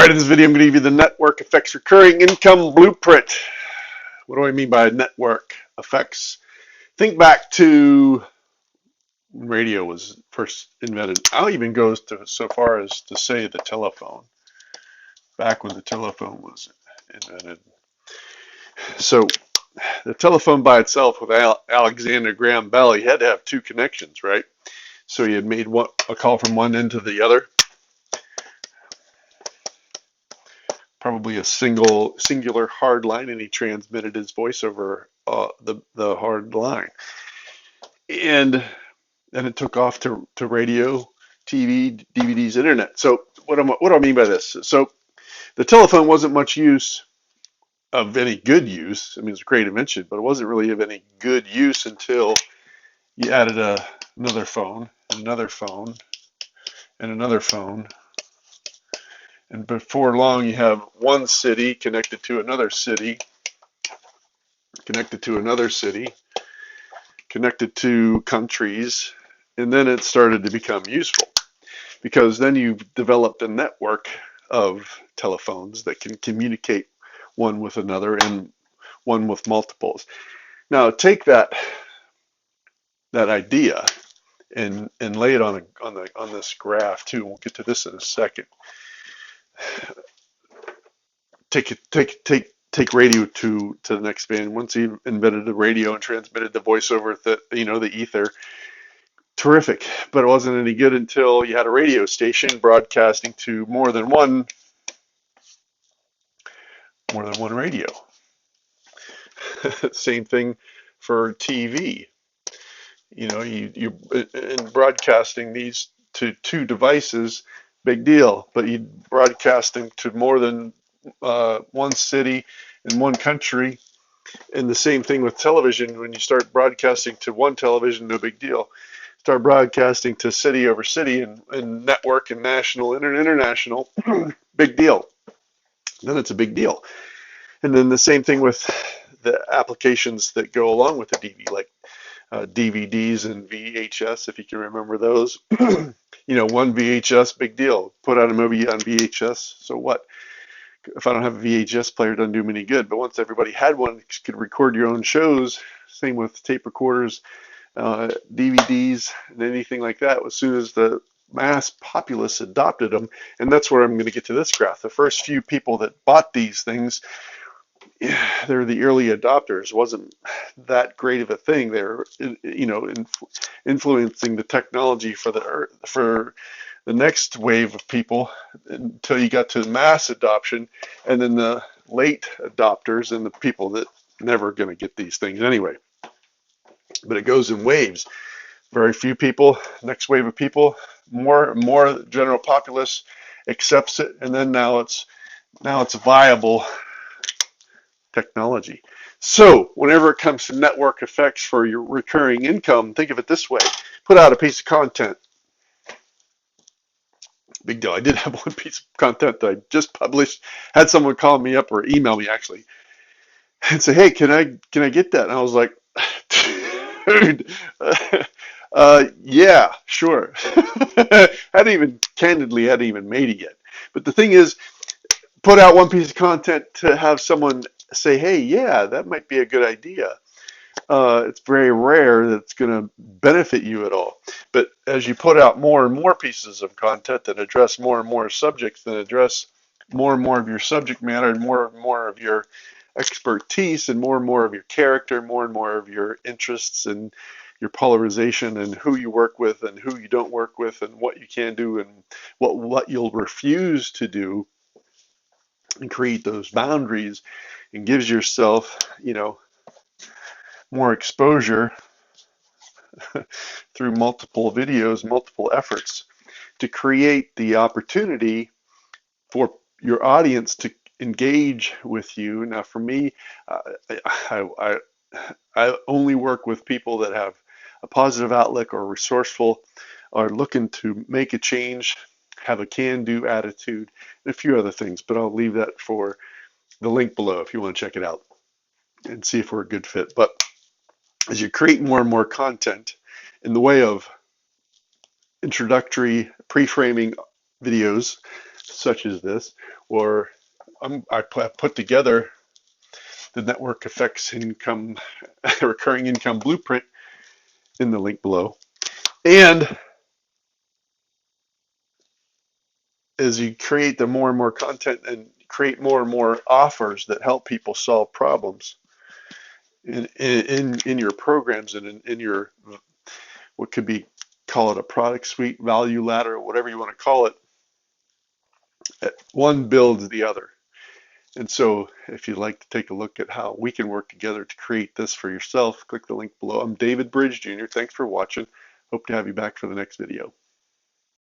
right, in this video, I'm going to give you the network effects recurring income blueprint. What do I mean by network effects? Think back to when radio was first invented. I'll even go so far as to say the telephone, back when the telephone was invented. So the telephone by itself with Alexander Graham Bell, he had to have two connections, right? So he had made a call from one end to the other, probably a singular hard line, and he transmitted his voice over the hard line. And then it took off to radio, TV, DVDs, internet. So what do I mean by this? So the telephone wasn't much use of any good use. I mean, it's a great invention, but it wasn't really of any good use until you added another phone, another phone, and another phone. And before long, you have one city connected to another city, connected to another city, connected to countries, and then it started to become useful because then you've developed a network of telephones that can communicate one with another and one with multiples. Now take that idea and lay it on this graph too. We'll get to this in a second. Take radio to the next band. Once he invented the radio and transmitted the voice over the ether, terrific. But it wasn't any good until you had a radio station broadcasting to more than one radio. Same thing for TV. You in broadcasting these to two devices, big deal. But you broadcasting to more than one city in one country, and the same thing with television. When you start broadcasting to one television, no big deal. Start broadcasting to city over city and network and national and international, big deal. Then it's a big deal. And then the same thing with the applications that go along with the DV, like DVDs and VHS, if you can remember those. One VHS, big deal. Put out a movie on VHS, so what? If I don't have a VHS player, it doesn't do me any good. But once everybody had one, you could record your own shows. Same with tape recorders, DVDs, and anything like that. As soon as the mass populace adopted them, and that's where I'm going to get to this graph. The first few people that bought these things, they're the early adopters. It wasn't that great of a thing. They're influencing the technology for the next wave of people until you got to mass adoption, and then the late adopters and the people that never going to get these things anyway. But it goes in waves. Very few people, next wave of people, more general populace accepts it, and then now it's viable technology. So whenever it comes to network effects for your recurring income, think of it this way. Put out a piece of content. Big deal. I did have one piece of content that I just published. Had someone call me up or email me actually and say, "Hey, can I get that?" And I was like, "Dude, yeah, sure." hadn't even made it yet. But the thing is, put out one piece of content to have someone say, "Hey, yeah, that might be a good idea." It's very rare that it's going to benefit you at all. But as you put out more and more pieces of content that address more and more subjects, that address more and more of your subject matter and more of your expertise and more of your character, more and more of your interests and your polarization and who you work with and who you don't work with and what you can do and what you'll refuse to do, and create those boundaries, and gives yourself, more exposure through multiple videos, multiple efforts to create the opportunity for your audience to engage with you. Now, for me, I only work with people that have a positive outlook or resourceful, are looking to make a change, have a can-do attitude, and a few other things. But I'll leave that for the link below if you want to check it out and see if we're a good fit. But as you create more and more content in the way of introductory pre-framing videos, such as this, or I put together the network effects income, recurring income blueprint in the link below. And as you create the more and more content and create more and more offers that help people solve problems in your programs and in your what could be, call it a product suite, value ladder, whatever you want to call it, one builds the other. And so if you'd like to take a look at how we can work together to create this for yourself, click the link below. I'm David Bridge Jr. Thanks for watching. Hope to have you back for the next video.